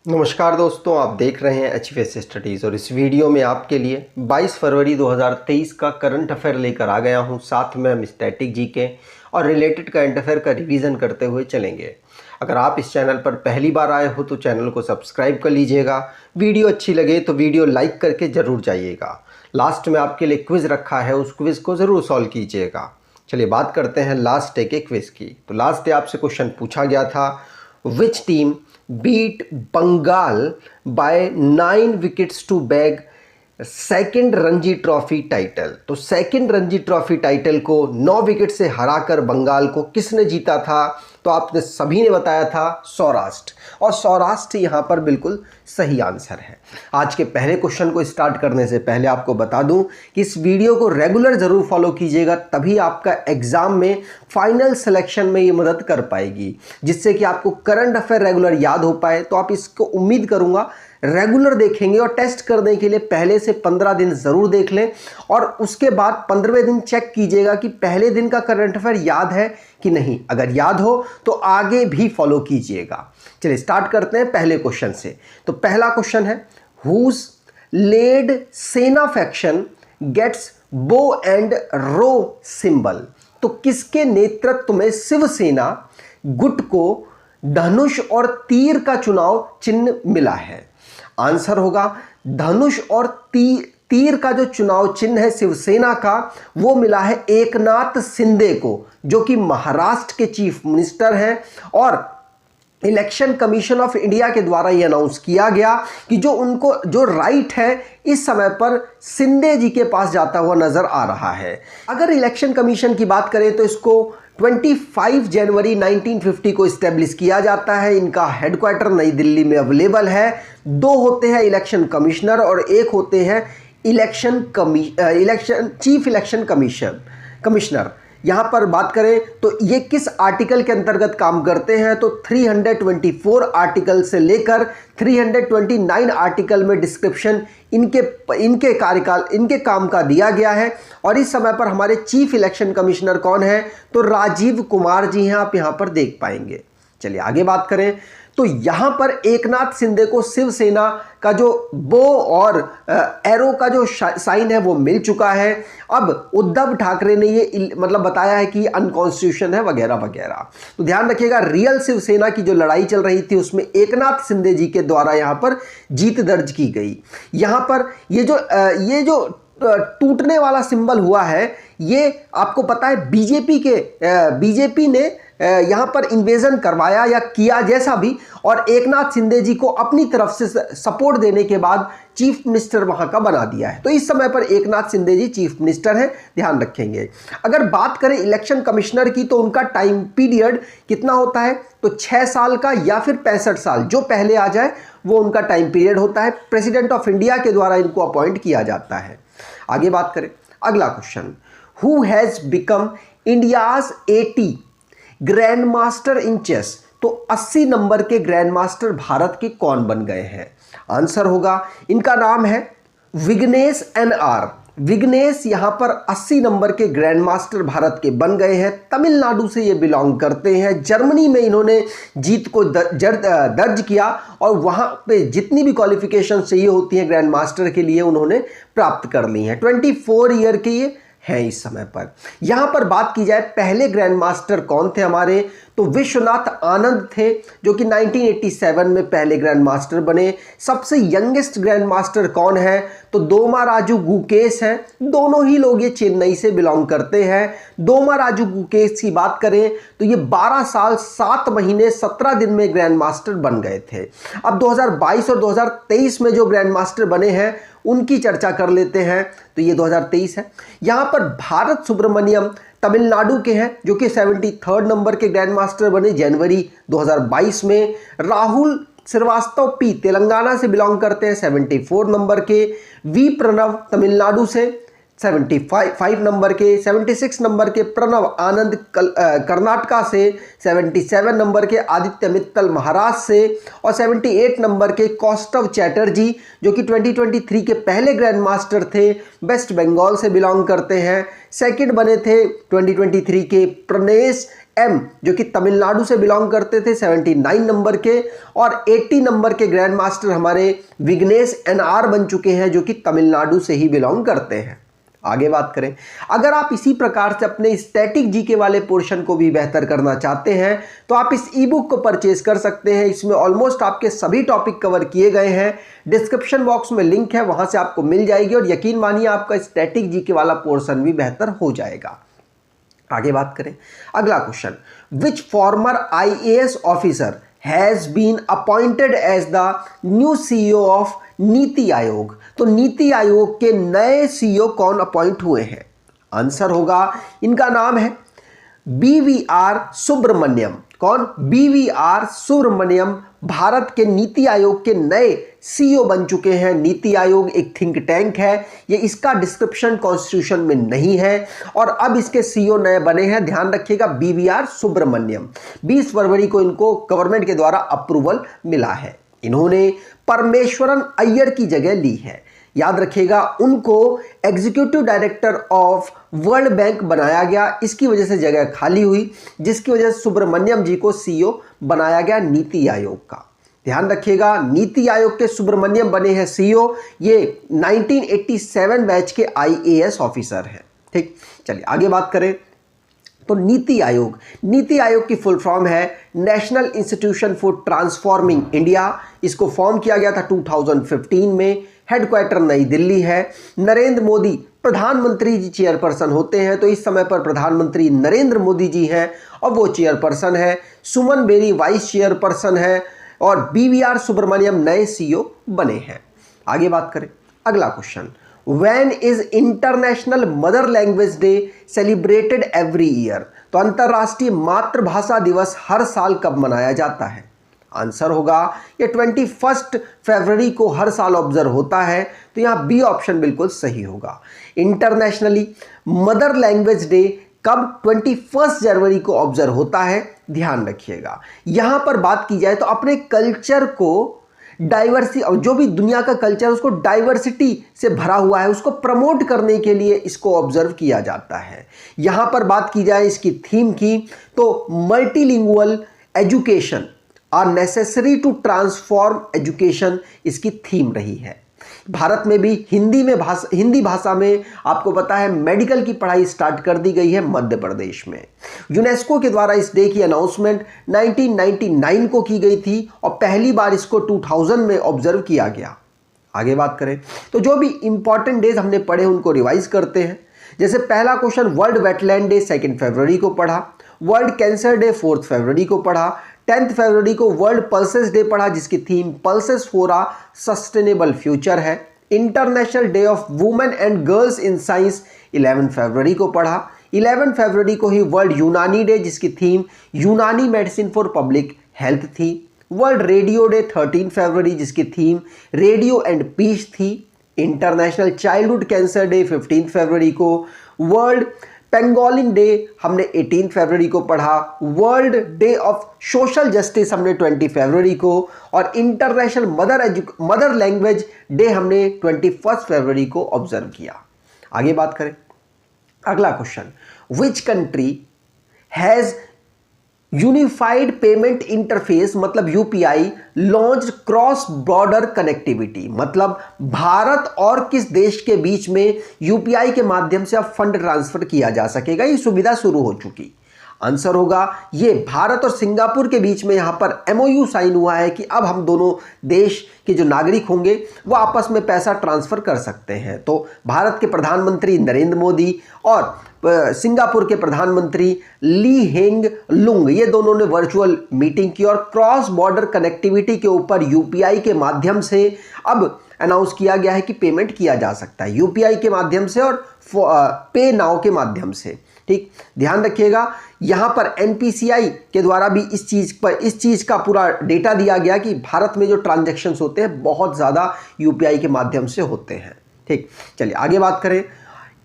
नमस्कार दोस्तों, आप देख रहे हैं एचवीएस स्टडीज़ और इस वीडियो में आपके लिए 22 फरवरी 2023 का करंट अफेयर लेकर आ गया हूं। साथ में हम स्टैटिक जीके और रिलेटेड करंट अफेयर का रिवीजन करते हुए चलेंगे। अगर आप इस चैनल पर पहली बार आए हो तो चैनल को सब्सक्राइब कर लीजिएगा। वीडियो अच्छी लगे तो वीडियो लाइक करके ज़रूर जाइएगा। लास्ट में आपके लिए क्विज़ रखा है, उस क्विज़ को ज़रूर सॉल्व कीजिएगा। चलिए बात करते हैं लास्ट डे के क्विज़ की। तो लास्ट डे आपसे क्वेश्चन पूछा गया था, which team beat Bengal by 9 wickets to bag second Ranji trophy title. तो सेकेंड रणजी ट्रॉफी टाइटल को 9 विकेट से हराकर बंगाल को किसने जीता था? तो आपने सभी ने बताया था सौराष्ट्र, और सौराष्ट्र यहाँ पर बिल्कुल सही आंसर है। आज के पहले क्वेश्चन को स्टार्ट करने से पहले आपको बता दूं कि इस वीडियो को रेगुलर ज़रूर फॉलो कीजिएगा, तभी आपका एग्ज़ाम में फाइनल सिलेक्शन में ये मदद कर पाएगी, जिससे कि आपको करंट अफेयर रेगुलर याद हो पाए। तो आप इसको उम्मीद करूँगा रेगुलर देखेंगे, और टेस्ट करने के लिए पहले से 15 दिन ज़रूर देख लें, और उसके बाद 15वें दिन चेक कीजिएगा कि पहले दिन का करंट अफेयर याद है कि नहीं। अगर याद हो तो आगे भी फॉलो कीजिएगा। चलिए स्टार्ट करते हैं पहले क्वेश्चन से। तो पहला क्वेश्चन है, whose led Sena faction gets bow and arrow symbol. तो किसके नेतृत्व में शिवसेना गुट को धनुष और तीर का चुनाव चिन्ह मिला है? आंसर होगा धनुष और तीर का जो चुनाव चिन्ह है शिवसेना का, वो मिला है एकनाथ शिंदे को, जो कि महाराष्ट्र के चीफ मिनिस्टर हैं। और इलेक्शन कमीशन ऑफ इंडिया के द्वारा ये अनाउंस किया गया कि जो उनको जो राइट है इस समय पर शिंदे जी के पास जाता हुआ नजर आ रहा है। अगर इलेक्शन कमीशन की बात करें तो इसको 25 जनवरी 1950 को इस्टेब्लिश किया जाता है। इनका हेडक्वार्टर नई दिल्ली में अवेलेबल है। 2 होते हैं इलेक्शन कमिश्नर और 1 होते हैं चीफ इलेक्शन कमिश्नर। यहाँ पर बात करें तो ये किस आर्टिकल के अंतर्गत काम करते हैं? तो 324 आर्टिकल से लेकर 329 आर्टिकल में डिस्क्रिप्शन इनके कार्यकाल, इनके काम का दिया गया है। और इस समय पर हमारे चीफ इलेक्शन कमिश्नर कौन है? तो राजीव कुमार जी हैं, आप यहाँ पर देख पाएंगे। चलिए आगे बात करें तो यहाँ पर एकनाथ शिंदे को शिवसेना का जो बो और एरो का जो साइन है वो मिल चुका है। अब उद्धव ठाकरे ने ये बताया है कि अनकॉन्स्टिट्यूशन है वगैरह वगैरह। तो ध्यान रखिएगा, रियल शिवसेना की जो लड़ाई चल रही थी उसमें एकनाथ शिंदे जी के द्वारा यहाँ पर जीत दर्ज की गई। यहाँ पर ये जो टूटने वाला सिंबल हुआ है, ये आपको पता है बीजेपी ने यहाँ पर इन्वेजन करवाया या किया जैसा भी, और एकनाथ शिंदे जी को अपनी तरफ से सपोर्ट देने के बाद चीफ मिनिस्टर वहाँ का बना दिया है। तो इस समय पर एकनाथ शिंदे जी चीफ मिनिस्टर हैं, ध्यान रखेंगे। अगर बात करें इलेक्शन कमिश्नर की तो उनका टाइम पीरियड कितना होता है? तो 6 साल का या फिर 65 साल, जो पहले आ जाए वो उनका टाइम पीरियड होता है। प्रेसिडेंट ऑफ इंडिया के द्वारा इनको अपॉइंट किया जाता है। आगे बात करें अगला question, who has become India's 80 grand master in chess. तो 80 नंबर के ग्रैंड मास्टर भारत के कौन बन गए हैं? आंसर होगा, इनका नाम है विघ्नेश NR। विघ्नेश यहाँ पर 80 नंबर के ग्रैंड मास्टर भारत के बन गए हैं। तमिलनाडु से ये बिलोंग करते हैं। जर्मनी में इन्होंने जीत को दर्ज किया, और वहाँ पे जितनी भी क्वालिफिकेशन चाहिए होती हैं ग्रैंड मास्टर के लिए उन्होंने प्राप्त कर ली हैं। 24 ईयर के ये हैं इस समय पर। यहां पर बात की जाए पहले ग्रैंड मास्टर कौन थे हमारे, तो विश्वनाथ आनंद थे, जो कि 1987 में पहले ग्रैंड मास्टर बने। सबसे यंगेस्ट ग्रैंड मास्टर कौन है? तो दोमाराजू गुकेश हैं। दोनों ही लोग ये चेन्नई से बिलोंग करते हैं। दोमाराजू गुकेश की बात करें तो ये 12 साल 7 महीने 17 दिन में ग्रैंड मास्टर बन गए थे। अब 2022 और 2023 में जो ग्रैंड मास्टर बने हैं उनकी चर्चा कर लेते हैं। तो ये 2023 है। यहाँ पर भारत सुब्रमण्यम तमिलनाडु के हैं, जो कि 73rd नंबर के ग्रैंड मास्टर बने जनवरी 2022 में। राहुल श्रीवास्तव पी तेलंगाना से बिलोंग करते हैं, 74 नंबर के। वी प्रणव तमिलनाडु से 75 नंबर के। 76 नंबर के प्रणव आनंद कर्नाटका से। 77 नंबर के आदित्य मित्तल महाराष्ट्र से। और 78 नंबर के कौस्तव चैटर्जी, जो कि 2023 के पहले ग्रैंड मास्टर थे, वेस्ट बंगाल से बिलोंग करते हैं। सेकंड बने थे 2023 के प्रनेश एम जो कि तमिलनाडु से बिलोंग करते थे 79 नंबर के, और 80 नंबर के ग्रैंड मास्टर हमारे विघ्नेश एनआर बन चुके हैं जो कि तमिलनाडु से ही बिलोंग करते हैं। आगे बात करें, अगर आप इसी प्रकार से अपने स्टैटिक जीके वाले पोर्शन को भी बेहतर करना चाहते हैं तो आप इस ई बुक को परचेज कर सकते हैं। इसमें ऑलमोस्ट आपके सभी टॉपिक कवर किए गए हैं। डिस्क्रिप्शन बॉक्स में लिंक है, वहां से आपको मिल जाएगी और यकीन मानिए आपका स्टैटिक जीके वाला पोर्शन भी बेहतर हो जाएगा। आगे बात करें, अगला question, which former IAS officer has been appointed as the new CEO of NITI Aayog. तो नीति आयोग के नए सीईओ कौन अपॉइंट हुए हैं? आंसर होगा, इनका नाम है बीवीआर सुब्रमण्यम। कौन? बीवीआर सुब्रमण्यम भारत के नीति आयोग के नए सीईओ बन चुके हैं। नीति आयोग एक थिंक टैंक है, ये इसका डिस्क्रिप्शन कॉन्स्टिट्यूशन में नहीं है और अब इसके सीईओ नए बने हैं। ध्यान रखिएगा, बीवीआर सुब्रमण्यम। 20 फरवरी को इनको गवर्नमेंट के द्वारा अप्रूवल मिला है। इन्होंने परमेश्वरन अय्यर की जगह ली है। याद रखिएगा, उनको executive director of world bank बनाया गया, इसकी वजह से जगह खाली हुई, जिसकी वजह से सुब्रमण्यम जी को सीईओ बनाया गया नीति आयोग का। ध्यान रखिएगा, नीति आयोग के सुब्रमण्यम बने हैं सीईओ। ये 1987 बैच के आईएएस ऑफिसर हैं। ठीक, चलिए आगे बात करें तो नीति आयोग की फुल फॉर्म है national institution for transforming India. इसको फॉर्म किया गया था 2015 में। हेडक्वार्टर नई दिल्ली है। नरेंद्र मोदी प्रधानमंत्री जी चेयरपर्सन होते हैं, तो इस समय पर प्रधानमंत्री नरेंद्र मोदी जी हैं और वो चेयरपर्सन है। सुमन बेरी वाइस चेयरपर्सन है और बीवीआर सुब्रमण्यम नए सीईओ बने हैं। आगे बात करें, अगला question, When is international mother language day celebrated every year? तो अंतर्राष्ट्रीय मातृभाषा दिवस हर साल कब मनाया जाता है? आंसर होगा, ये 21 फरवरी को हर साल ऑब्जर्व होता है। तो यहाँ बी ऑप्शन बिल्कुल सही होगा। इंटरनेशनली मदर लैंग्वेज डे कब 21 जनवरी को ऑब्जर्व होता है? ध्यान रखिएगा, यहां पर बात की जाए तो अपने कल्चर को डाइवर्सिटी, और जो भी दुनिया का कल्चर उसको डाइवर्सिटी से भरा हुआ है, उसको प्रमोट करने के लिए इसको ऑब्जर्व किया जाता है। यहां पर बात की जाए इसकी थीम की तो multilingual education are necessary to transform education इसकी थीम रही है। भारत में भी हिंदी भाषा में आपको पता है मेडिकल की पढ़ाई स्टार्ट कर दी गई है मध्य प्रदेश में। यूनेस्को के द्वारा इस डे की अनाउंसमेंट 1999 को की गई थी और पहली बार इसको 2000 में ऑब्जर्व किया गया। आगे बात करें तो जो भी इंपॉर्टेंट डेज हमने पढ़े उनको रिवाइज करते हैं। जैसे पहला क्वेश्चन, वर्ल्ड वेटलैंड डे 2 फरवरी को पढ़ा। वर्ल्ड कैंसर डे 4 फरवरी को पढ़ा। 10 फरवरी को वर्ल्ड पल्सेस डे पढ़ा जिसकी theme pulses for a sustainable future है। International day of women and girls in science 11 फरवरी को पढ़ा। 11 फरवरी को ही वर्ल्ड यूनानी डे जिसकी theme Unani medicine for public health थी। वर्ल्ड रेडियो डे 13 फरवरी जिसकी थीम रेडियो एंड पीस थी। इंटरनेशनल चाइल्डहुड कैंसर डे 15 फरवरी को। वर्ल्ड पेंगोलिन डे हमने 18 फरवरी को पढ़ा। World day of social justice हमने 20 फरवरी को और इंटरनेशनल मदर लैंग्वेज डे हमने 21 फरवरी को ऑब्जर्व किया। आगे बात करें, अगला question, which country has unified payment interface मतलब UPI launch cross border connectivity? मतलब भारत और किस देश के बीच में यूपीआई के माध्यम से अब फंड ट्रांसफर किया जा सकेगा, ये सुविधा शुरू हो चुकी? आंसर होगा, ये भारत और सिंगापुर के बीच में यहां पर एमओयू साइन हुआ है कि अब हम दोनों देश के जो नागरिक होंगे वो आपस में पैसा ट्रांसफर कर सकते हैं। तो भारत के प्रधानमंत्री नरेंद्र मोदी और सिंगापुर के प्रधानमंत्री ली हेंग लुंग, ये दोनों ने वर्चुअल मीटिंग की और क्रॉस बॉर्डर कनेक्टिविटी के ऊपर यूपीआई के माध्यम से अब अनाउंस किया गया है कि पेमेंट किया जा सकता है यूपीआई के माध्यम से और पे नाउ के माध्यम से। ठीक, ध्यान रखिएगा, यहां पर एनपीसीआई के द्वारा भी इस चीज का पूरा डेटा दिया गया कि भारत में जो ट्रांजैक्शंस होते हैं बहुत ज्यादा यूपीआई के माध्यम से होते हैं। ठीक, चलिए आगे बात करें।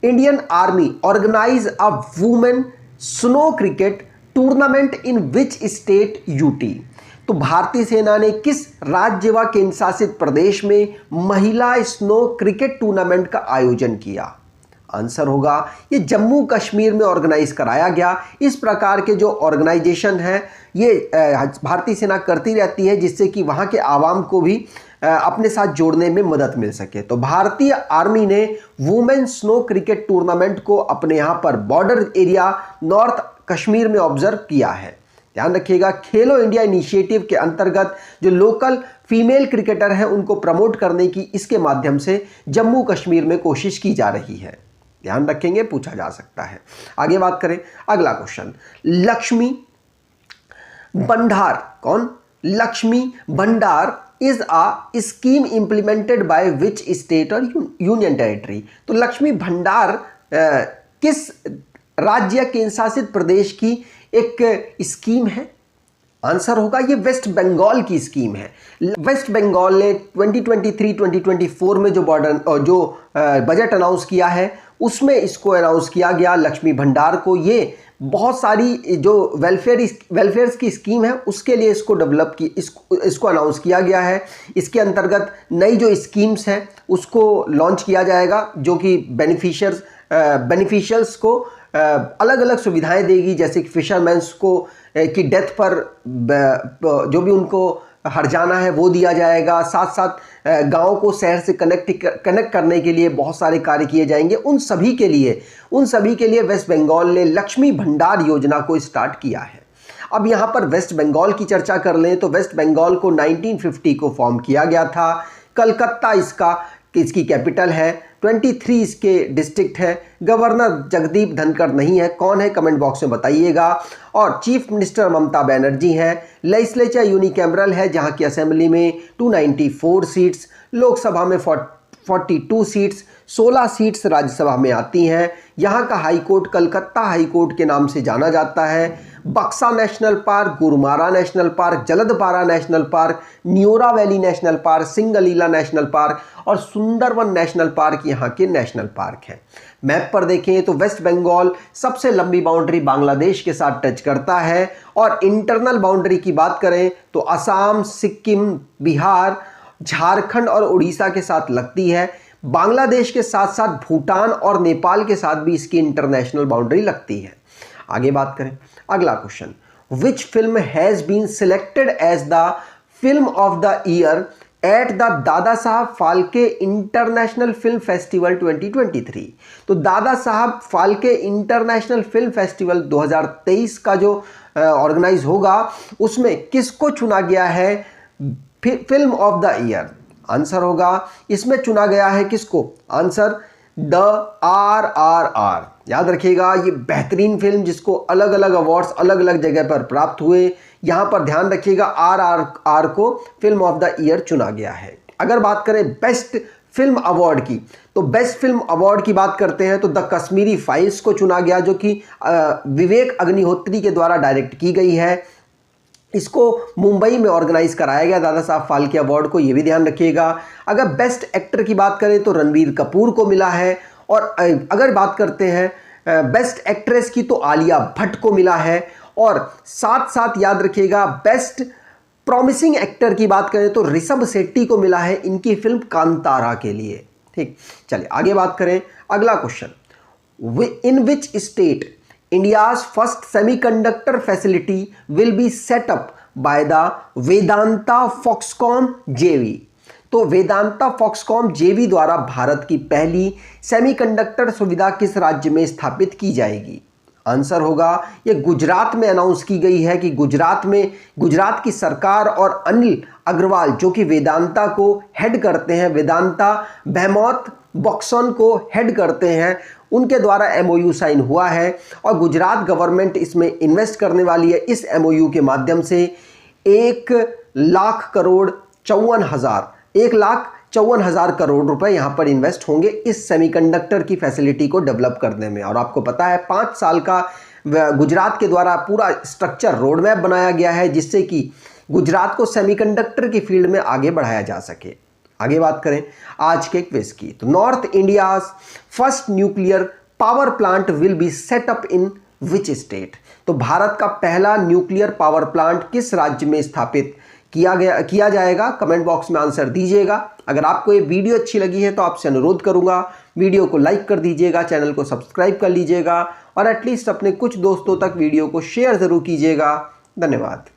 Indian army organize a women snow cricket tournament in which state UT? तो भारतीय सेना ने किस राज्य व केंद्र शासित प्रदेश में महिला स्नो क्रिकेट टूर्नामेंट का आयोजन किया? आंसर होगा ये जम्मू कश्मीर में ऑर्गेनाइज कराया गया। इस प्रकार के जो ऑर्गेनाइजेशन है ये भारतीय सेना करती रहती है, जिससे कि वहाँ के आवाम को भी अपने साथ जोड़ने में मदद मिल सके। तो भारतीय आर्मी ने वुमेन स्नो क्रिकेट टूर्नामेंट को अपने यहाँ पर बॉर्डर एरिया नॉर्थ कश्मीर में ऑब्जर्व किया है। ध्यान रखिएगा, खेलो इंडिया इनिशिएटिव के अंतर्गत जो लोकल फीमेल क्रिकेटर हैं उनको प्रमोट करने की इसके माध्यम से जम्मू कश्मीर में कोशिश की जा रही है। ध्यान रखेंगे, पूछा जा सकता है। आगे बात करें, अगला क्वेश्चन, लक्ष्मी भंडार कौन? लक्ष्मी भंडार is a scheme implemented by which state और यूनियन टेरिटरी? तो लक्ष्मी भंडार किस राज्य या केंद्र शासित प्रदेश की एक स्कीम है? आंसर होगा ये वेस्ट बंगाल की स्कीम है। वेस्ट बंगाल ने 2023-2024 में जो बजट अनाउंस किया है उसमें इसको अनाउंस किया गया लक्ष्मी भंडार को। ये बहुत सारी जो वेलफेयर की स्कीम है उसके लिए इसको डेवलप की इसको अनाउंस किया गया है। इसके अंतर्गत नई जो स्कीम्स हैं उसको लॉन्च किया जाएगा जो कि बेनिफिशियल्स को अलग अलग सुविधाएं देगी, जैसे कि फिशरमैन्स को की डेथ पर जो भी उनको हर्जाना है वो दिया जाएगा। साथ साथ गांव को शहर से कनेक्ट करने के लिए बहुत सारे कार्य किए जाएंगे। उन सभी के लिए वेस्ट बंगाल ने लक्ष्मी भंडार योजना को स्टार्ट किया है। अब यहाँ पर वेस्ट बंगाल की चर्चा कर लें तो वेस्ट बंगाल को 1950 को फॉर्म किया गया था। कलकत्ता इसकी कैपिटल है। 23 इसके डिस्ट्रिक्ट है। गवर्नर जगदीप धनखड़ नहीं है, कौन है कमेंट बॉक्स में बताइएगा। और चीफ मिनिस्टर ममता बनर्जी हैं। लेजिस्लेचर यूनिकैमरल है जहां की असेंबली में 294 सीट्स, लोकसभा में 42 सीट्स, 16 सीट्स राज्यसभा में आती हैं। यहाँ का high court Calcutta high court के नाम से जाना जाता है। Buxa national park, Gorumara national park, Jaldapara national park, Neora valley national park, Singalila national park और सुंदरवन नेशनल पार्क यहाँ के नेशनल पार्क हैं। मैप पर देखें तो वेस्ट बंगाल सबसे लंबी बाउंड्री बांग्लादेश के साथ टच करता है। और इंटरनल बाउंड्री की बात करें तो असम, सिक्किम, बिहार, झारखंड और उड़ीसा के साथ लगती है। बांग्लादेश के साथ साथ भूटान और नेपाल के साथ भी इसकी इंटरनेशनल बाउंड्री लगती है। आगे बात करें, अगला question, which film has been selected as the film of the year at the Dada Saheb Phalke international film festival 2023? तो दादा Saheb Phalke international film festival 2023 का जो ऑर्गेनाइज होगा उसमें किसको चुना गया है film of the year? Answer होगा इसमें चुना गया है किसको? Answer the RRR। याद रखिएगा, ये बेहतरीन फिल्म जिसको अलग अलग अवार्ड्स अलग अलग जगह पर प्राप्त हुए। यहाँ पर ध्यान रखिएगा RRR को फिल्म ऑफ द ईयर चुना गया है। अगर बात करें बेस्ट फिल्म अवार्ड की तो बेस्ट फिल्म अवार्ड की बात करते हैं तो द कश्मीरी फाइल्स को चुना गया जो कि विवेक अग्निहोत्री के द्वारा डायरेक्ट की गई है। इसको मुंबई में ऑर्गेनाइज कराया गया दादा साहब फाल्के अवार्ड को, ये भी ध्यान रखिएगा। अगर बेस्ट एक्टर की बात करें तो रणबीर कपूर को मिला है। और अगर बात करते हैं बेस्ट एक्ट्रेस की तो आलिया भट्ट को मिला है। और साथ साथ याद रखिएगा बेस्ट प्रॉमिसिंग एक्टर की बात करें तो ऋषभ शेट्टी को मिला है इनकी फिल्म कांतारा के लिए। ठीक, चलिए आगे बात करें। अगला question, in which state India's first semiconductor facility will be set up by the Vedanta Foxconn JV? तो वेदांता फॉक्सकॉम जेवी द्वारा भारत की पहली सेमीकंडक्टर सुविधा किस राज्य में स्थापित की जाएगी? आंसर होगा ये गुजरात में अनाउंस की गई है कि गुजरात की सरकार और अनिल अग्रवाल जो कि वेदांता को हेड करते हैं, वेदांता बेहेमोथ बॉक्सॉन को हेड करते हैं, उनके द्वारा MOU साइन हुआ है और गुजरात गवर्नमेंट इसमें इन्वेस्ट करने वाली है। इस MOU के माध्यम से 1,54,000 करोड़ रुपए यहाँ पर इन्वेस्ट होंगे इस सेमीकंडक्टर की फैसिलिटी को डेवलप करने में। और आपको पता है 5 साल का गुजरात के द्वारा पूरा स्ट्रक्चर रोड मैप बनाया गया है जिससे कि गुजरात को सेमीकंडक्टर की फील्ड में आगे बढ़ाया जा सके। आगे बात करें आज के क्विज की तो north India's first nuclear power plant will be set up in which state? तो भारत का पहला न्यूक्लियर पावर प्लांट किस राज्य में स्थापित किया जाएगा। कमेंट बॉक्स में आंसर दीजिएगा। अगर आपको ये वीडियो अच्छी लगी है तो आपसे अनुरोध करूंगा, वीडियो को लाइक कर दीजिएगा, चैनल को सब्सक्राइब कर लीजिएगा और एटलीस्ट अपने कुछ दोस्तों तक वीडियो को शेयर ज़रूर कीजिएगा। धन्यवाद।